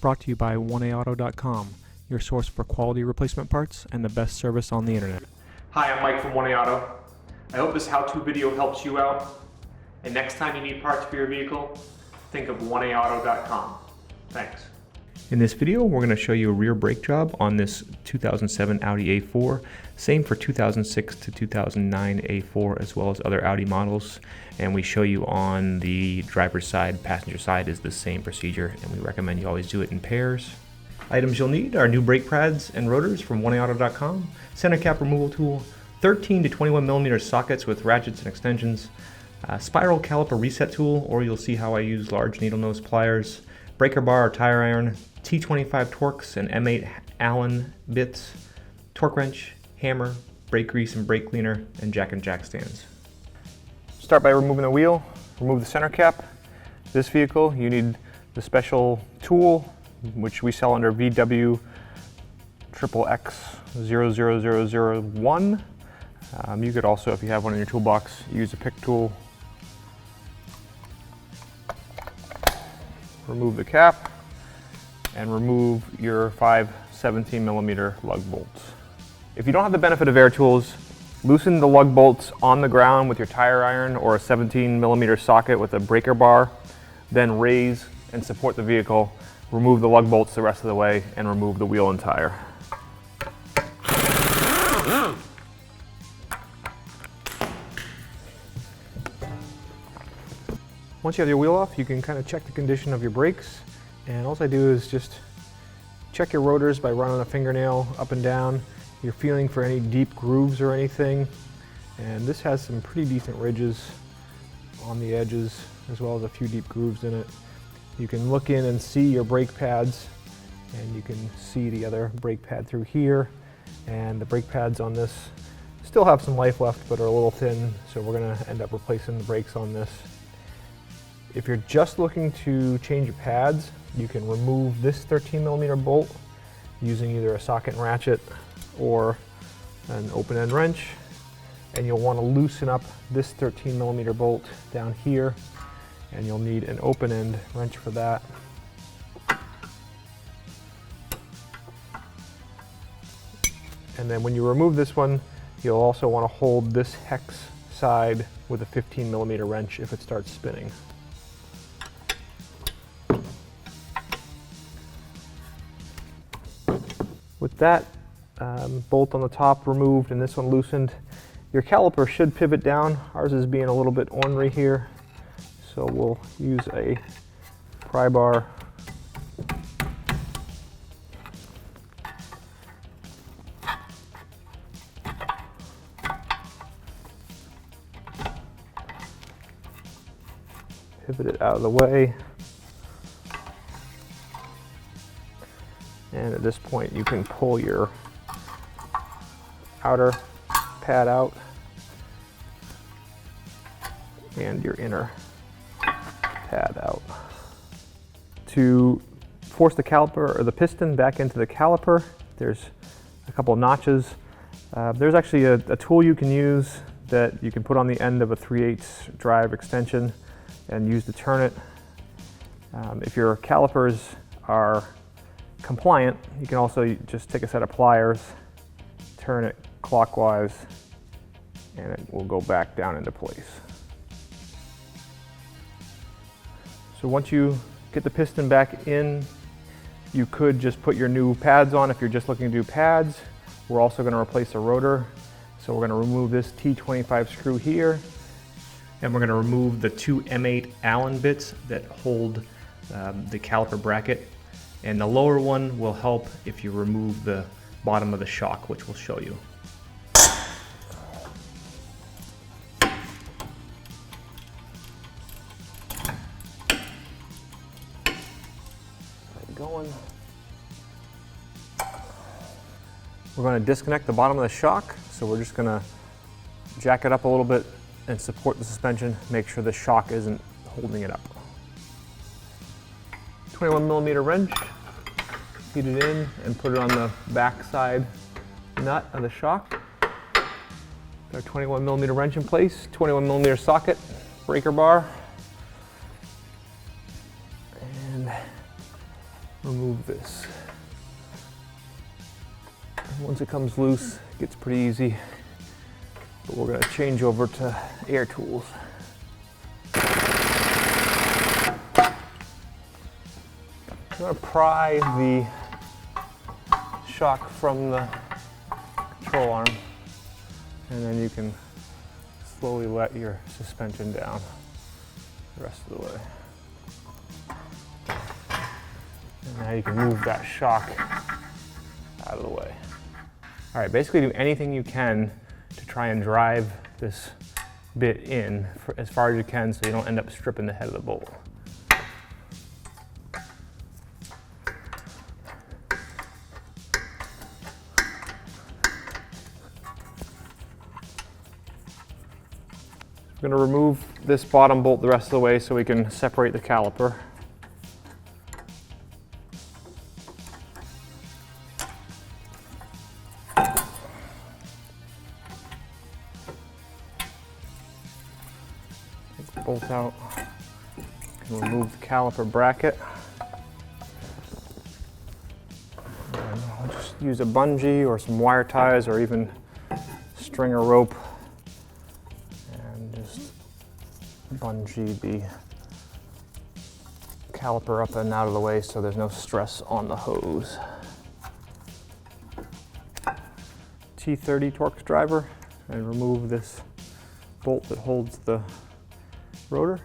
brought to you by 1AAuto.com, your source for quality replacement parts and the best service on the internet. Hi, I'm Mike from 1AAuto. I hope this how-to video helps you out. And next time you need parts for your vehicle, think of 1AAuto.com. Thanks. In this video, we're going to show you a rear brake job on this 2007 Audi A4. Same for 2006 to 2009 A4 as well as other Audi models. And we show you on the driver's side, passenger side is the same procedure, and we recommend you always do it in pairs. Items you'll need are new brake pads and rotors from 1AAuto.com, center cap removal tool, 13 to 21 millimeter sockets with ratchets and extensions, spiral caliper reset tool, or you'll see how I use large needle nose pliers, breaker bar or tire iron, T25 Torx and M8 Allen bits, torque wrench, hammer, brake grease and brake cleaner, and jack stands. Start by removing the wheel, remove the center cap. This vehicle, you need the special tool, which we sell under VW XXX00001. You could also, if you have one in your toolbox, use a pick tool. Remove the cap and remove your 5 17mm lug bolts. If you don't have the benefit of air tools, loosen the lug bolts on the ground with your tire iron or a 17mm socket with a breaker bar, then raise and support the vehicle, remove the lug bolts the rest of the way, and remove the wheel and tire. Once you have your wheel off, you can kind of check the condition of your brakes. And all I do is just check your rotors by running a fingernail up and down. You're feeling for any deep grooves or anything. And this has some pretty decent ridges on the edges, as well as a few deep grooves in it. You can look in and see your brake pads, and you can see the other brake pad through here. And the brake pads on this still have some life left, but are a little thin, so we're gonna end up replacing the brakes on this. If you're just looking to change your pads, you can remove this 13mm bolt using either a socket and ratchet or an open-end wrench. And you'll want to loosen up this 13mm bolt down here, and you'll need an open-end wrench for that. And then when you remove this one, you'll also want to hold this hex side with a 15mm wrench if it starts spinning. With that bolt on the top removed and this one loosened, your caliper should pivot down. Ours is being a little bit ornery here, so we'll use a pry bar. Pivot it out of the way. And at this point, you can pull your outer pad out and your inner pad out. To force the caliper or the piston back into the caliper, there's a couple of notches. There's actually a tool you can use that you can put on the end of a 3/8 drive extension and use to turn it. If your calipers are compliant, you can also just take a set of pliers, turn it clockwise, and it will go back down into place. So once you get the piston back in, you could just put your new pads on if you're just looking to do pads. We're also going to replace a rotor, so we're going to remove this T25 screw here, and we're going to remove the 2 M8 Allen bits that hold the caliper bracket. And the lower one will help if you remove the bottom of the shock, which we'll show you. Going. We're going to disconnect the bottom of the shock, so we're just going to jack it up a little bit and support the suspension, make sure the shock isn't holding it up. 21mm wrench, feed it in and put it on the back side nut of the shock. Got our 21mm wrench in place, 21mm socket, breaker bar, and remove this. And once it comes loose, it gets pretty easy. But we're going to change over to air tools. I'm going to pry the shock from the control arm, and then you can slowly let your suspension down the rest of the way. And now you can move that shock out of the way. All right, basically do anything you can to try and drive this bit in for as far as you can so you don't end up stripping the head of the bolt. I'm going to remove this bottom bolt the rest of the way so we can separate the caliper. Take the bolt out. And remove the caliper bracket. And I'll just use a bungee or some wire ties or even string or rope. Bungee the caliper up and out of the way so there's no stress on the hose. T30 Torx Driver, and remove this bolt that holds the rotor.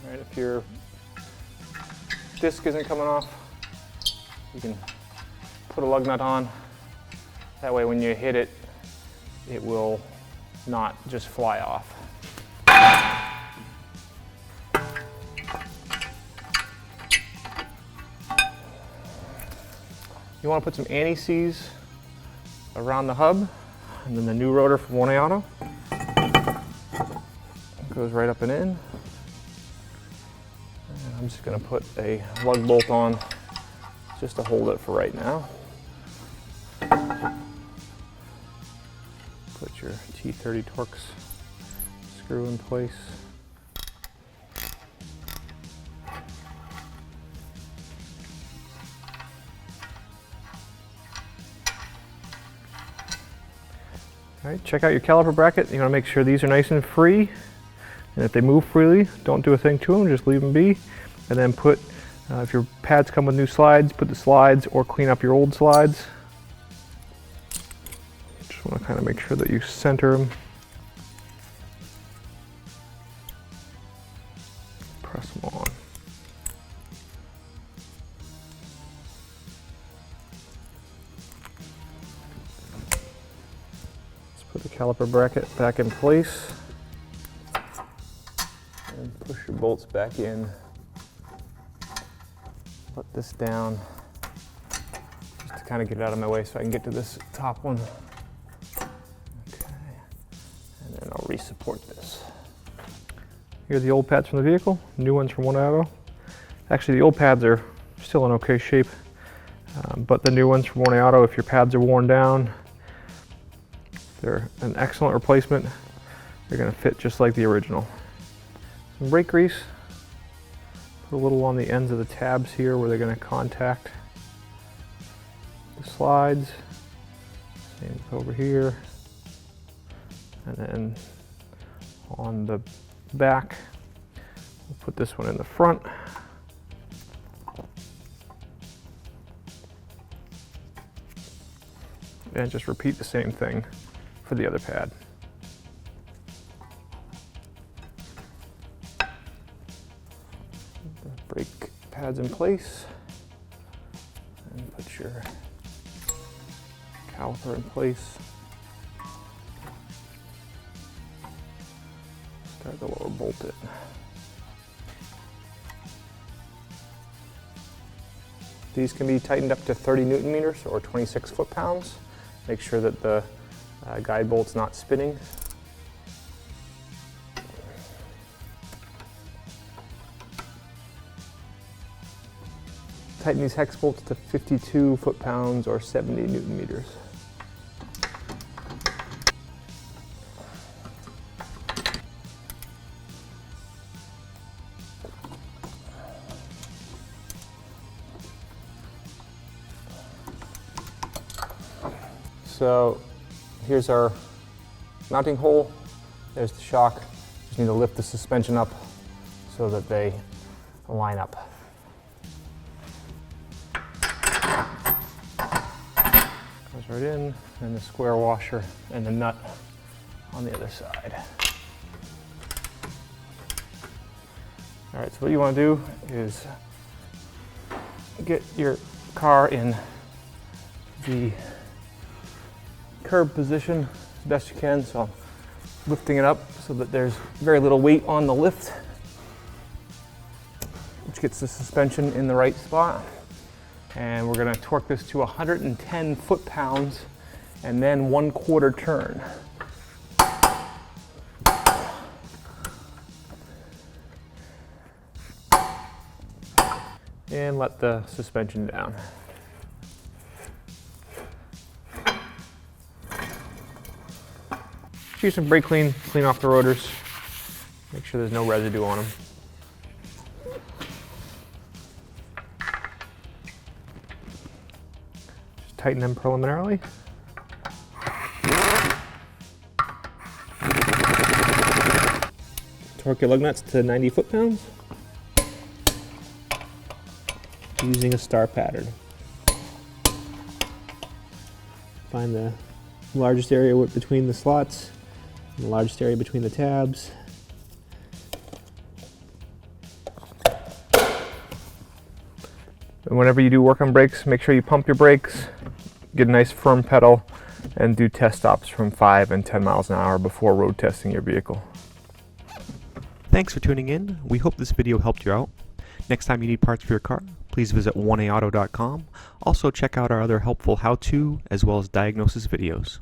All right, if your disc isn't coming off, you can put a lug nut on. That way when you hit it, it will not just fly off. You want to put some anti-seize around the hub, and then the new rotor from 1A Auto goes right up and in. I'm just going to put a lug bolt on just to hold it for right now. Put your T30 Torx screw in place. All right, check out your caliper bracket. You want to make sure these are nice and free. And if they move freely, don't do a thing to them, just leave them be. And then put, if your pads come with new slides, put the slides or clean up your old slides. Just want to kind of make sure that you center them. Press them on. Let's put the caliper bracket back in place. And push your bolts back in. Let this down just to kind of get it out of my way so I can get to this top one. Okay, and then I'll re-support this. Here are the old pads from the vehicle, new ones from 1A Auto. Actually, the old pads are still in okay shape, but the new ones from 1A Auto, if your pads are worn down, they're an excellent replacement. They're going to fit just like the original. Some brake grease. Put a little on the ends of the tabs here where they're going to contact the slides. Same over here. And then on the back, we'll put this one in the front. And just repeat the same thing for the other pad. Brake pads in place, and put your caliper in place. Start the lower bolt it. These can be tightened up to 30 Newton meters or 26 foot-pounds. Make sure that the guide bolt's not spinning. Tighten these hex bolts to 52 foot-pounds or 70 Newton meters. So here's our mounting hole. There's the shock. Just need to lift the suspension up so that they line up. Goes right in, and the square washer and the nut on the other side. All right, so what you want to do is get your car in the curb position as best you can. So I'm lifting it up so that there's very little weight on the lift, which gets the suspension in the right spot. And we're going to torque this to 110 foot-pounds and then 1/4 turn. And let the suspension down. Use some brake clean, clean off the rotors. Make sure there's no residue on them. Just tighten them preliminarily. Torque your lug nuts to 90 foot-pounds using a star pattern. Find the largest area between the slots, and the largest area between the tabs. And whenever you do work on brakes, make sure you pump your brakes, get a nice firm pedal, and do test stops from 5 and 10 miles an hour before road testing your vehicle. Thanks for tuning in. We hope this video helped you out. Next time you need parts for your car, please visit 1aauto.com. Also check out our other helpful how-to as well as diagnosis videos.